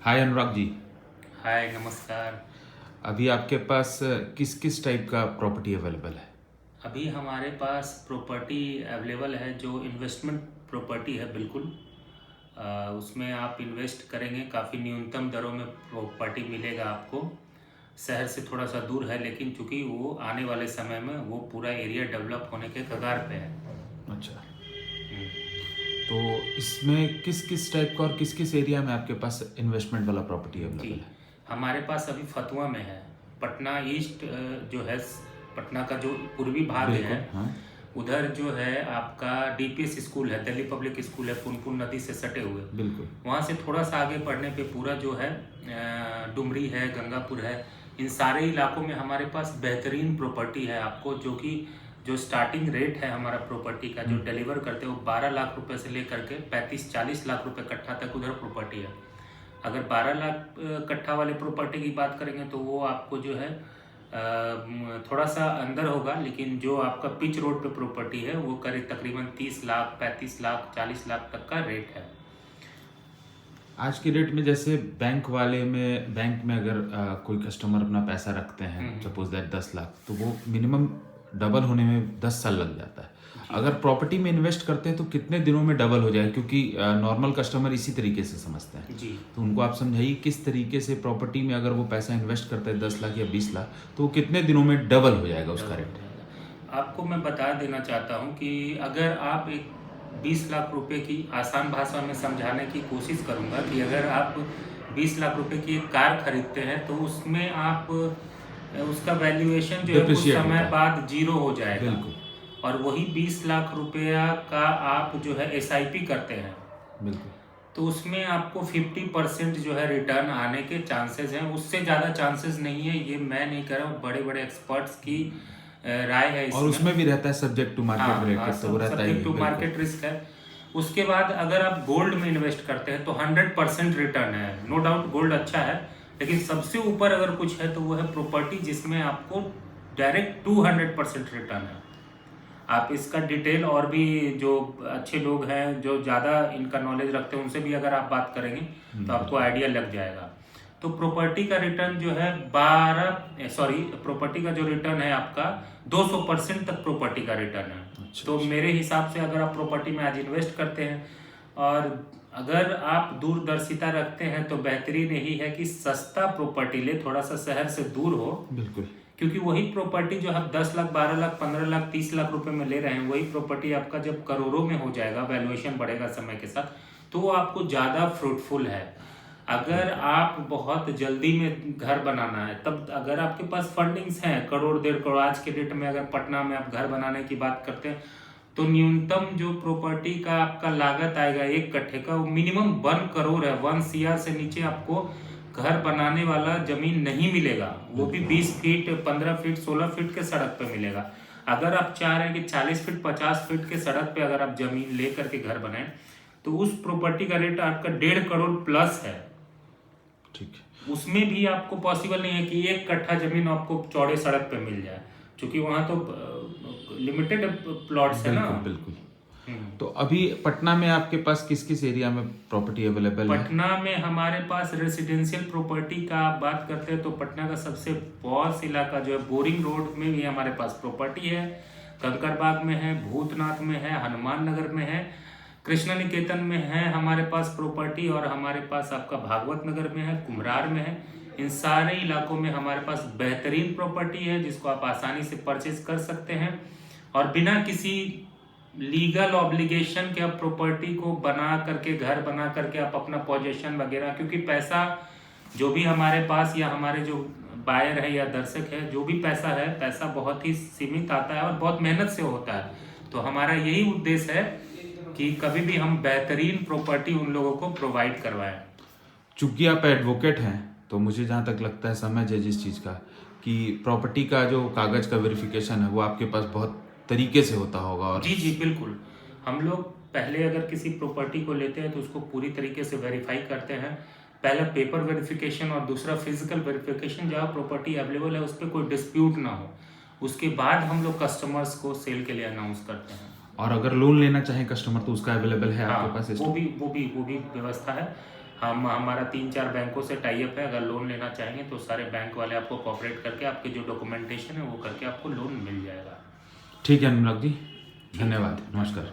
हाय अनुराग जी। हाय नमस्कार। अभी आपके पास किस किस टाइप का प्रॉपर्टी अवेलेबल है? अभी हमारे पास प्रॉपर्टी अवेलेबल है जो इन्वेस्टमेंट प्रॉपर्टी है बिल्कुल। उसमें आप इन्वेस्ट करेंगे काफ़ी न्यूनतम दरों में प्रॉपर्टी मिलेगा आपको। शहर से थोड़ा सा दूर है लेकिन चूंकि वो आने वाले समय में वो पूरा एरिया डेवलप होने के कगार पे है। अच्छा, हम्म। तो इसमें किस किस टाइप का और किस किस एरिया में आपके पास इन्वेस्टमेंट वाला प्रॉपर्टी जी, अवेलेबल है? हमारे पास अभी फतुआ में है। पटना ईस्ट जो है, पटना का जो पूर्वी भाग है बिल्कुल, हाँ। उधर जो है आपका डीपीएस स्कूल है, दिल्ली पब्लिक स्कूल है, पुनपुन नदी से सटे हुए। बिल्कुल। वहाँ से थोड़ा सा आगे बढ़ने पे पूरा जो है डुमरी है, गंगापुर है, इन सारे इलाकों में हमारे पास बेहतरीन प्रॉपर्टी है आपको। जो कि जो स्टार्टिंग रेट है हमारा प्रॉपर्टी का जो डिलीवर करते हैं वो 12 लाख रुपए से लेकर के 35-40 लाख रुपए कट्ठा तक उधर प्रॉपर्टी है। अगर 12 लाख कट्ठा वाले प्रॉपर्टी की बात करेंगे तो वो आपको जो है थोड़ा सा अंदर होगा, लेकिन जो आपका पिच रोड पे प्रॉपर्टी है वो करीब तकरीबन 30 लाख, 35 लाख, 40 लाख तक का रेट है। आज की डेट में जैसे बैंक में अगर कोई कस्टमर अपना पैसा रखते हैं, सपोज दैट 10 लाख, तो वो मिनिमम डबल होने में 10 साल लग जाता है। अगर प्रॉपर्टी में इन्वेस्ट करते हैं तो कितने दिनों में डबल हो जाए? क्योंकि नॉर्मल कस्टमर इसी तरीके से समझते हैं जी, तो उनको आप समझाइए किस तरीके से प्रॉपर्टी में अगर वो पैसा इन्वेस्ट करते हैं 10 लाख या 20 लाख, तो वो कितने दिनों में डबल हो जाएगा उसका रेट? आपको मैं बता देना चाहता हूँ कि अगर आप एक 20 लाख रुपए की आसान भाषा में समझाने की कोशिश करूँगा कि अगर आप 20 लाख रुपए की एक कार खरीदते हैं तो उसमें आप उसका वैल्यूएशन जो है कुछ Depreciate समय होता है। बाद जीरो हो जाएगा। बिल्कुल। और वही 20 लाख रुपया का आप जो है एसआईपी करते हैं बिल्कुल। तो उसमें आपको 50% जो है रिटर्न आने के चांसेस हैं। उससे ज़्यादा चांसेस नहीं है, ये मैं नहीं कर रहा हूँ, बड़े बड़े एक्सपर्ट्स की राय है और इसमें। उसमें भी रहता है सब्जेक्ट टू मार्केट रिलेटेड, तो वो रहता ही सब्जेक्ट टू है। मार्केट रिस्क है। उसके बाद अगर आप गोल्ड में इन्वेस्ट करते हैं तो 100% रिटर्न है। नो डाउट गोल्ड अच्छा है, लेकिन सबसे ऊपर अगर कुछ है तो वो है प्रॉपर्टी, जिसमें आपको डायरेक्ट 200% रिटर्न है। आप इसका डिटेल और भी जो अच्छे लोग हैं जो ज़्यादा इनका नॉलेज रखते हैं उनसे भी अगर आप बात करेंगे तो आपको आइडिया लग जाएगा। तो प्रॉपर्टी का रिटर्न जो है प्रॉपर्टी का जो रिटर्न है आपका 200% तक प्रॉपर्टी का रिटर्न है। तो मेरे हिसाब से अगर आप प्रॉपर्टी में आज इन्वेस्ट करते हैं और अगर आप दूरदर्शिता रखते हैं तो बेहतरीन यही है कि सस्ता प्रॉपर्टी ले, थोड़ा सा शहर से दूर हो। बिल्कुल। क्योंकि वही प्रॉपर्टी जो आप 10 लाख, 12 लाख, 15 लाख, 30 लाख रुपए में ले रहे हैं, वही प्रॉपर्टी आपका जब करोड़ों में हो जाएगा, वैल्यूएशन बढ़ेगा समय के साथ, तो वो आपको ज़्यादा फ्रूटफुल है। अगर आप बहुत जल्दी में घर बनाना है, तब अगर आपके पास फंडिंग्स हैं करोड़ 1.5 करोड़, आज के डेट में अगर पटना में आप घर बनाने की बात करते हैं तो न्यूनतम जो प्रॉपर्टी का आपका लागत आएगा एक कट्ठे का, वो मिनिमम 1 करोड़ है। 1 CR से नीचे आपको घर बनाने वाला जमीन नहीं मिलेगा, वो भी 20 फीट, 15 फीट, 16 फीट के सड़क पे मिलेगा। अगर आप चाह रहे हैं कि 40 फीट, 50 फीट के सड़क पे अगर आप जमीन ले करके घर बनाएं तो उस प्रॉपर्टी का रेट आपका 1.5 करोड़ प्लस है। ठीक है। उसमें भी आपको पॉसिबल नहीं है कि 1 कट्ठा जमीन आपको चौड़े सड़क पे मिल जाए, क्योंकि वहां तो लिमिटेड प्लॉट्स है ना। बिल्कुल बिल्कुल। तो अभी पटना में आपके पास किस किस एरिया में प्रॉपर्टी अवेलेबल है? पटना में हमारे पास रेसिडेंशियल प्रॉपर्टी का आप बात करते हैं तो पटना का सबसे पॉश इलाका जो है बोरिंग रोड में भी हमारे पास प्रॉपर्टी है, कंकरबाग में है, भूतनाथ में है, हनुमान नगर में है, कृष्णा निकेतन में है हमारे पास प्रॉपर्टी, और हमारे पास आपका भागवत नगर में है, कुम्हरार में है। इन सारे इलाकों में हमारे पास बेहतरीन प्रॉपर्टी है जिसको आप आसानी से परचेज कर सकते हैं और बिना किसी लीगल ऑब्लिगेशन के आप प्रॉपर्टी को बना करके, घर बना करके आप अपना पोजेशन वगैरह, क्योंकि पैसा जो भी हमारे पास या हमारे जो बायर है या दर्शक है, जो भी पैसा है, पैसा बहुत ही सीमित आता है और बहुत मेहनत से होता है। तो हमारा यही उद्देश्य है कि कभी भी हम बेहतरीन प्रॉपर्टी उन लोगों को प्रोवाइड करवाएं। चूंकि आप एडवोकेट हैं तो मुझे जहाँ तक लगता है, समझ है जिस चीज़ का, कि प्रॉपर्टी का जो कागज़ का वेरिफिकेशन है वो आपके पास बहुत तरीके से होता होगा। और जी बिल्कुल, हम लोग पहले अगर किसी प्रॉपर्टी को लेते हैं तो उसको पूरी तरीके से वेरीफाई करते हैं। पहला पेपर वेरिफिकेशन और दूसरा फिजिकल वेरिफिकेशन, जहाँ प्रॉपर्टी अवेलेबल है उस पर कोई डिस्प्यूट ना हो, उसके बाद हम लोग कस्टमर्स को सेल के लिए अनाउंस करते हैं। और अगर लोन लेना चाहे कस्टमर तो उसका अवेलेबल है आपके पास? वो भी व्यवस्था है। हमारा 3-4 बैंकों से टाई अप है। अगर लोन लेना चाहेंगे तो सारे बैंक वाले आपको कोऑपरेट करके आपके जो डॉक्यूमेंटेशन है वो करके आपको लोन मिल जाएगा। ठीक है अनुराग जी, धन्यवाद, नमस्कार।